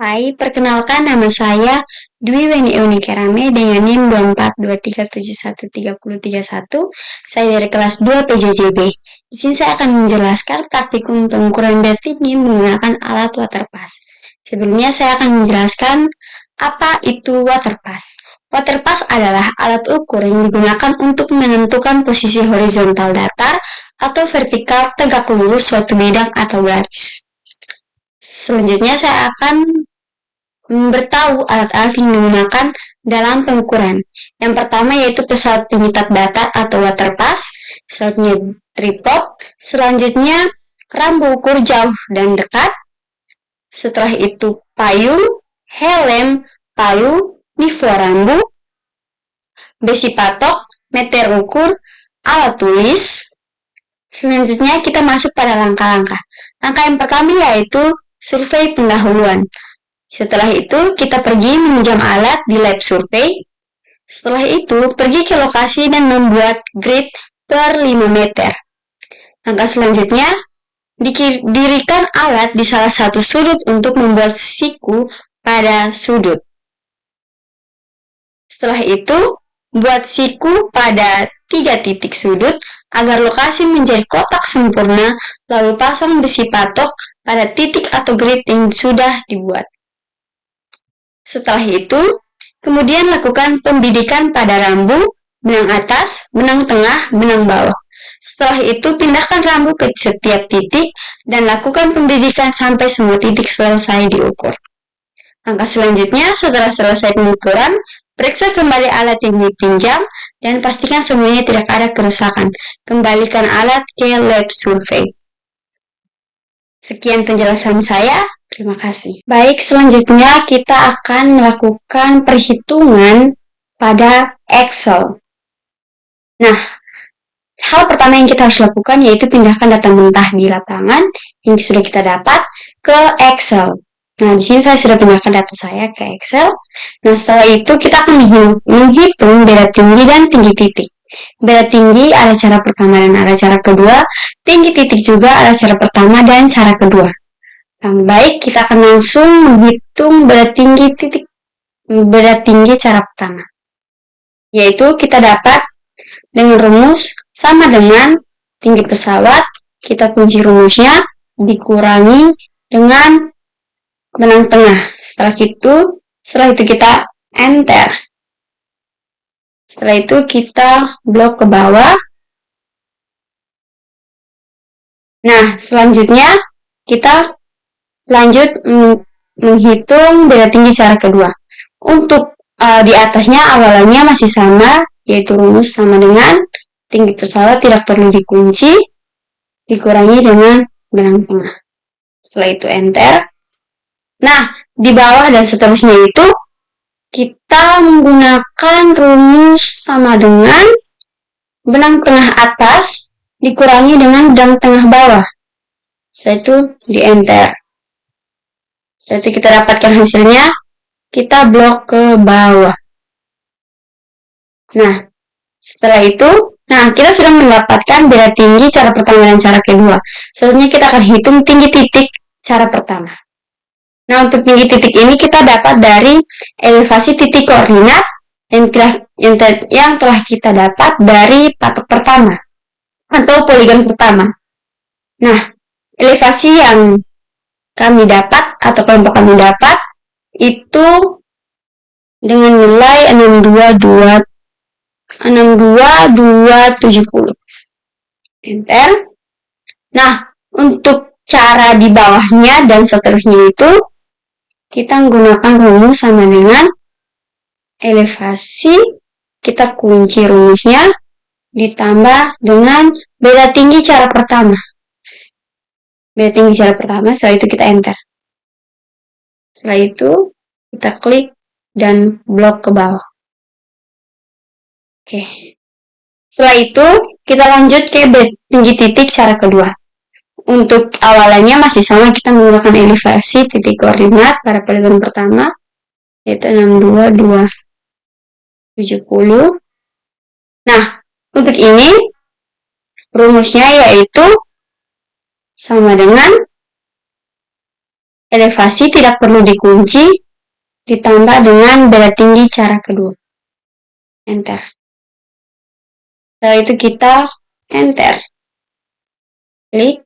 Hai, perkenalkan nama saya Dwi Weni Unikerame dengan NIM 2423713031. Saya dari kelas 2 PJJB. Di sini saya akan menjelaskan praktikum pengukuran berat tinggi menggunakan alat waterpass. Sebelumnya saya akan menjelaskan apa itu waterpass. Waterpass adalah alat ukur yang digunakan untuk menentukan posisi horizontal datar atau vertikal tegak lurus suatu bidang atau garis. Selanjutnya saya akan bertahu alat-alat yang digunakan dalam pengukuran. Yang pertama yaitu pesawat penyitak datar atau waterpass, selanjutnya tripod, selanjutnya rambu ukur jauh dan dekat, setelah itu payung, helm, palu, nivua rambu, besi patok, meter ukur, alat tulis. Selanjutnya kita masuk pada langkah-langkah. Langkah yang pertama yaitu survei pendahuluan. Setelah itu, kita pergi meminjam alat di lab survei. Setelah itu, pergi ke lokasi dan membuat grid per 5 meter. Langkah selanjutnya, dirikan alat di salah satu sudut untuk membuat siku pada sudut. Setelah itu, buat siku pada 3 titik sudut agar lokasi menjadi kotak sempurna, lalu pasang besi patok pada titik atau grid yang sudah dibuat. Setelah itu, kemudian lakukan pembidikan pada rambu, benang atas, benang tengah, benang bawah. Setelah itu, pindahkan rambu ke setiap titik dan lakukan pembidikan sampai semua titik selesai diukur. Langkah selanjutnya, setelah selesai pengukuran, periksa kembali alat yang dipinjam dan pastikan semuanya tidak ada kerusakan. Kembalikan alat ke lab survei. Sekian penjelasan saya. Terima kasih. Baik, selanjutnya kita akan melakukan perhitungan pada Excel. Nah, hal pertama yang kita harus lakukan yaitu pindahkan data mentah di lapangan yang sudah kita dapat ke Excel. Nah, di sini saya sudah pindahkan data saya ke Excel. Nah, setelah itu kita akan menghitung beda tinggi dan tinggi titik. Beda tinggi ada cara pertama dan ada cara kedua. Tinggi titik juga ada cara pertama dan cara kedua. Baik, kita akan langsung menghitung beda tinggi cara pertama. Yaitu kita dapat dengan rumus sama dengan tinggi pesawat, kita kunci rumusnya dikurangi dengan benang tengah. Setelah itu kita enter. Setelah itu kita blok ke bawah. Nah, selanjutnya kita lanjut menghitung beda tinggi cara kedua. Untuk di atasnya awalannya masih sama, yaitu rumus sama dengan tinggi pesawat tidak perlu dikunci, dikurangi dengan benang tengah. Setelah itu enter. Nah, di bawah dan seterusnya itu kita menggunakan rumus sama dengan benang tengah atas dikurangi dengan benang tengah bawah. Setelah itu di enter. Setelah itu kita dapatkan hasilnya, kita blok ke bawah. Nah, setelah itu, kita sudah mendapatkan beda tinggi cara pertama dan cara kedua. Selanjutnya kita akan hitung tinggi titik cara pertama. Nah, untuk tinggi titik ini kita dapat dari elevasi titik koordinat yang telah kita dapat dari patok pertama atau poligon pertama. Nah, elevasi yang kami dapat atau kelompok kami dapat itu dengan nilai 62270. Enter. Nah, untuk cara di bawahnya dan seterusnya itu kita menggunakan rumus sama dengan elevasi, kita kunci rumusnya ditambah dengan beda tinggi cara pertama. Beda tinggi cara pertama, setelah itu kita enter. Setelah itu kita klik dan blok ke bawah. Oke. Setelah itu kita lanjut ke tinggi titik cara kedua. Untuk awalannya masih sama, kita menggunakan elevasi titik koordinat pada poligon pertama yaitu 62270. Nah, untuk ini rumusnya yaitu sama dengan elevasi tidak perlu dikunci, ditambah dengan beda tinggi cara kedua. Enter. Setelah itu kita enter. Klik.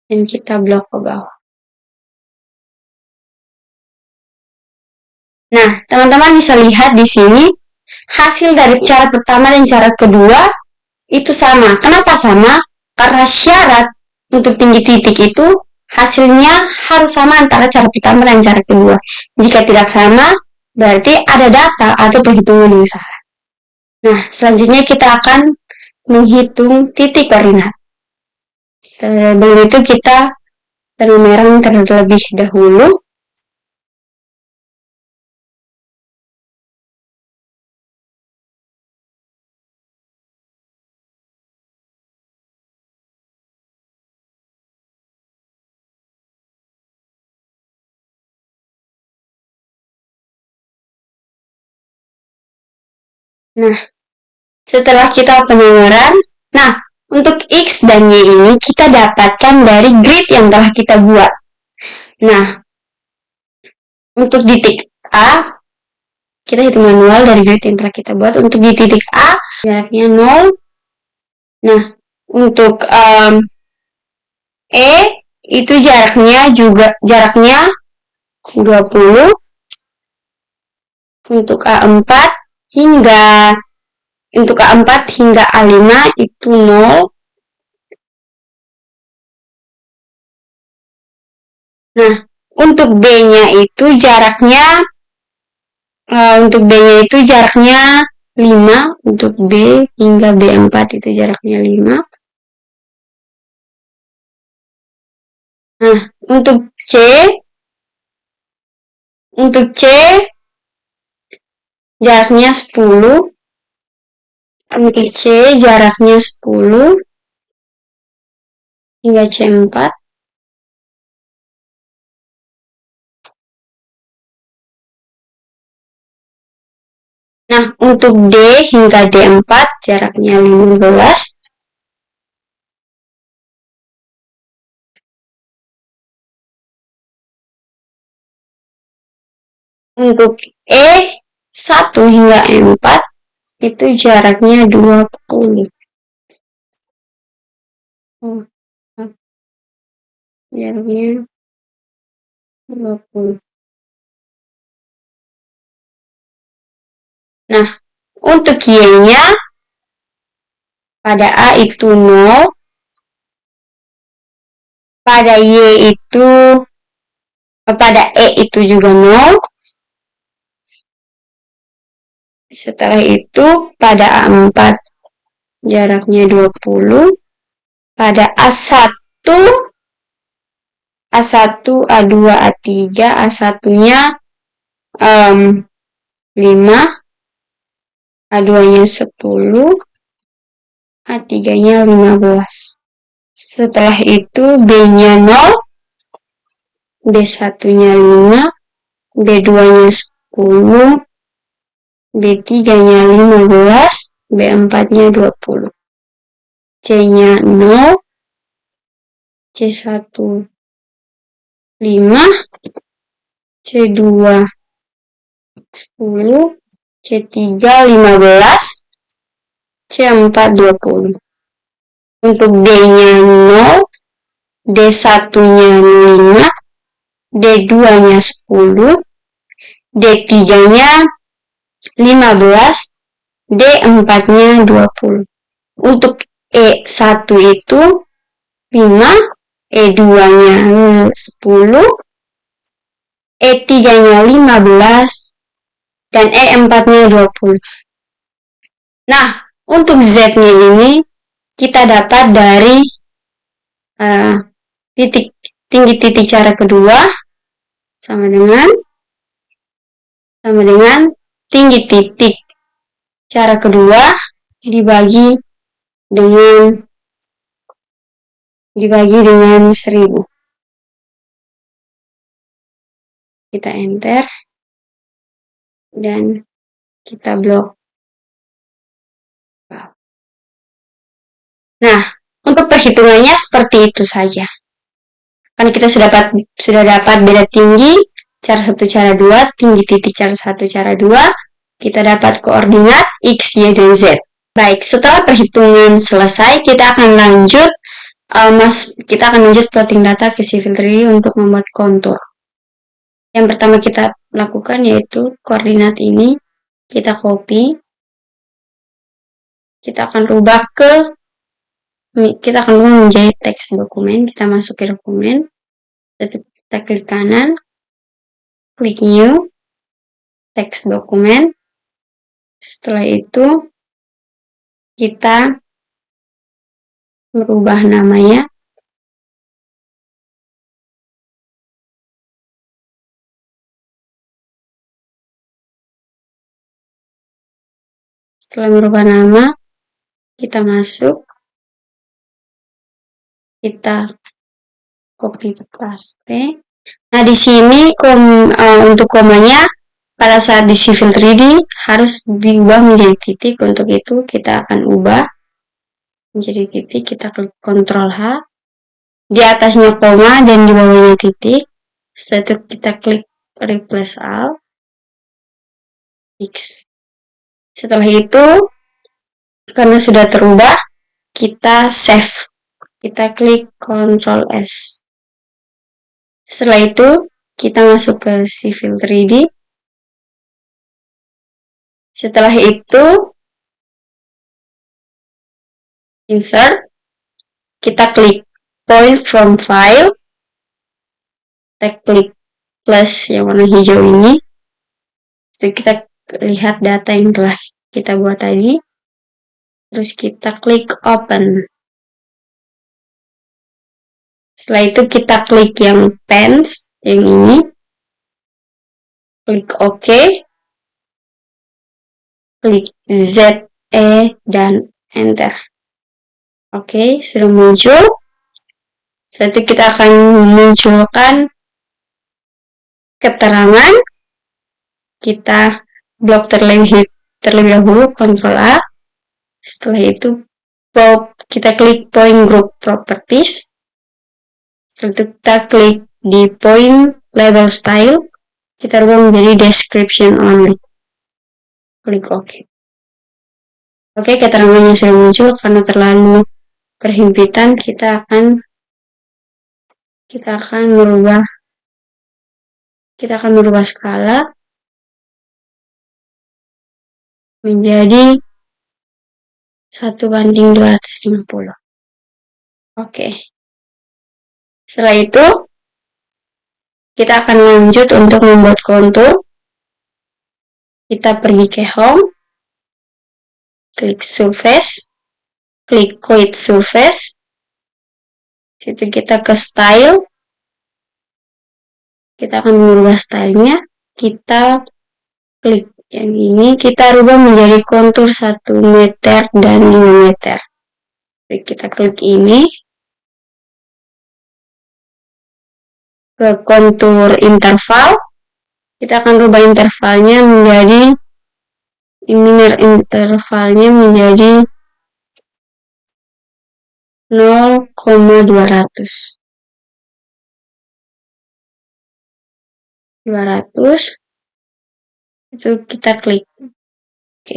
Dan kita blok ke bawah. Nah, teman-teman bisa lihat di sini, hasil dari cara pertama dan cara kedua itu sama. Kenapa sama? Karena syarat untuk tinggi titik itu hasilnya harus sama antara cara pertama dan cara kedua. Jika tidak sama, berarti ada data atau perhitungan yang salah. Nah, selanjutnya kita akan menghitung titik koordinat. Sebelum itu kita benang merah terlebih dahulu. Nah, setelah kita penyaluran, nah, untuk X dan Y ini kita dapatkan dari grid yang telah kita buat. Nah, untuk titik A, kita hitung manual dari grid yang telah kita buat. Untuk di titik A, jaraknya 0. Nah, untuk E, itu jaraknya 20. Untuk A4 hingga A5 itu 0. Nah, untuk B-nya itu jaraknya 5. Untuk B hingga B4 itu jaraknya 5. Nah, untuk C jaraknya 10. Untuk C jaraknya 10 hingga C4. Nah, untuk D hingga D4 jaraknya 15. Untuk E1 hingga E4 itu jaraknya 20. Jaraknya 20. Nah, untuk Y-nya pada A itu 0, pada Y itu pada E itu juga 0. Setelah itu pada A4 jaraknya 20. Pada A1, A2, A3, A1-nya 5, A2-nya 10, A3-nya 15. Setelah itu B-nya 0, B1-nya 5, B2-nya 10, B3-nya 15, B4-nya 20. C-nya 0, C1 5, C2 10, C3 15, C4 20. Untuk D-nya 0, D1-nya 5, D2-nya 10, D3-nya 15, D4-nya 20. Untuk E1 itu 5, E2-nya 10, E3-nya 15, dan E4-nya 20. Nah, untuk Z-nya ini kita dapat dari tinggi titik cara kedua sama dengan tinggi titik cara kedua dibagi dengan 1000. Kita enter dan kita blok. Nah, untuk perhitungannya seperti itu saja. Karena kita sudah dapat beda tinggi, cara 1, cara 2, tinggi titik cara 1, cara 2, kita dapat koordinat X, Y, dan Z. Baik, setelah perhitungan selesai, kita akan lanjut plotting data ke Civil 3D untuk membuat kontur. Yang pertama kita lakukan yaitu koordinat ini, kita copy, kita akan rubah menjadi teks dokumen, kita masuk ke dokumen, kita klik kanan, klik new, teks dokumen, setelah itu kita merubah namanya, setelah merubah nama, kita masuk, kita copy paste. Nah, di sini untuk komanya pada saat di Civil 3D harus diubah menjadi titik. Untuk itu kita akan ubah menjadi titik, kita klik Ctrl H, di atasnya koma dan di bawahnya titik. Setelah itu kita klik replace all, X. Setelah itu, karena sudah terubah, kita save. Kita klik Ctrl S. Setelah itu, kita masuk ke Civil 3D. Setelah itu, insert, kita klik point from file, kita klik plus yang warna hijau ini, jadi kita lihat data yang telah kita buat tadi, terus kita klik open. Setelah itu kita klik yang pens, yang ini, klik OK, klik Z, E, dan enter. Oke, sudah muncul. Setelah itu kita akan memunculkan keterangan. Kita blok terlebih dahulu, Ctrl A. Setelah itu kita klik point group properties. Setelah itu kita klik di point label style. Kita rubah menjadi description only. Klik OK. Oke, keterangannya sudah muncul. Karena terlalu berhimpitan, kita akan merubah skala menjadi 1:250. Oke. Setelah itu, kita akan lanjut untuk membuat kontur. Kita pergi ke home, klik surface, klik create surface. Situ kita ke style. Kita akan mengubah stylenya. Kita klik yang ini, kita rubah menjadi kontur 1 meter dan 5 meter. Jadi kita klik ini, ke kontur interval, kita akan rubah intervalnya menjadi 0,200. 200, itu kita klik OK.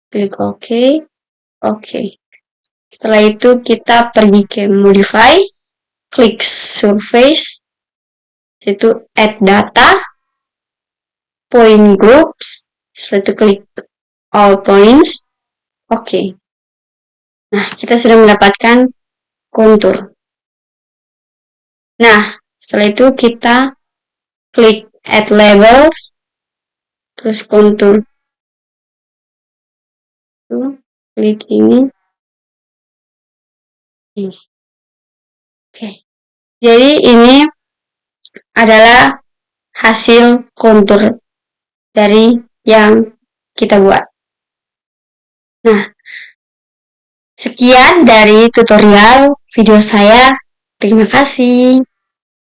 Klik OK. Oke. Setelah itu kita pergi ke modify, klik surface, itu add data, point groups, setelah itu klik all points. Oke. Nah, kita sudah mendapatkan kontur. Nah, setelah itu kita klik add labels, terus kontur. Klik ini. Oke. Jadi ini adalah hasil kontur dari yang kita buat. Nah, sekian dari tutorial video saya. Terima kasih.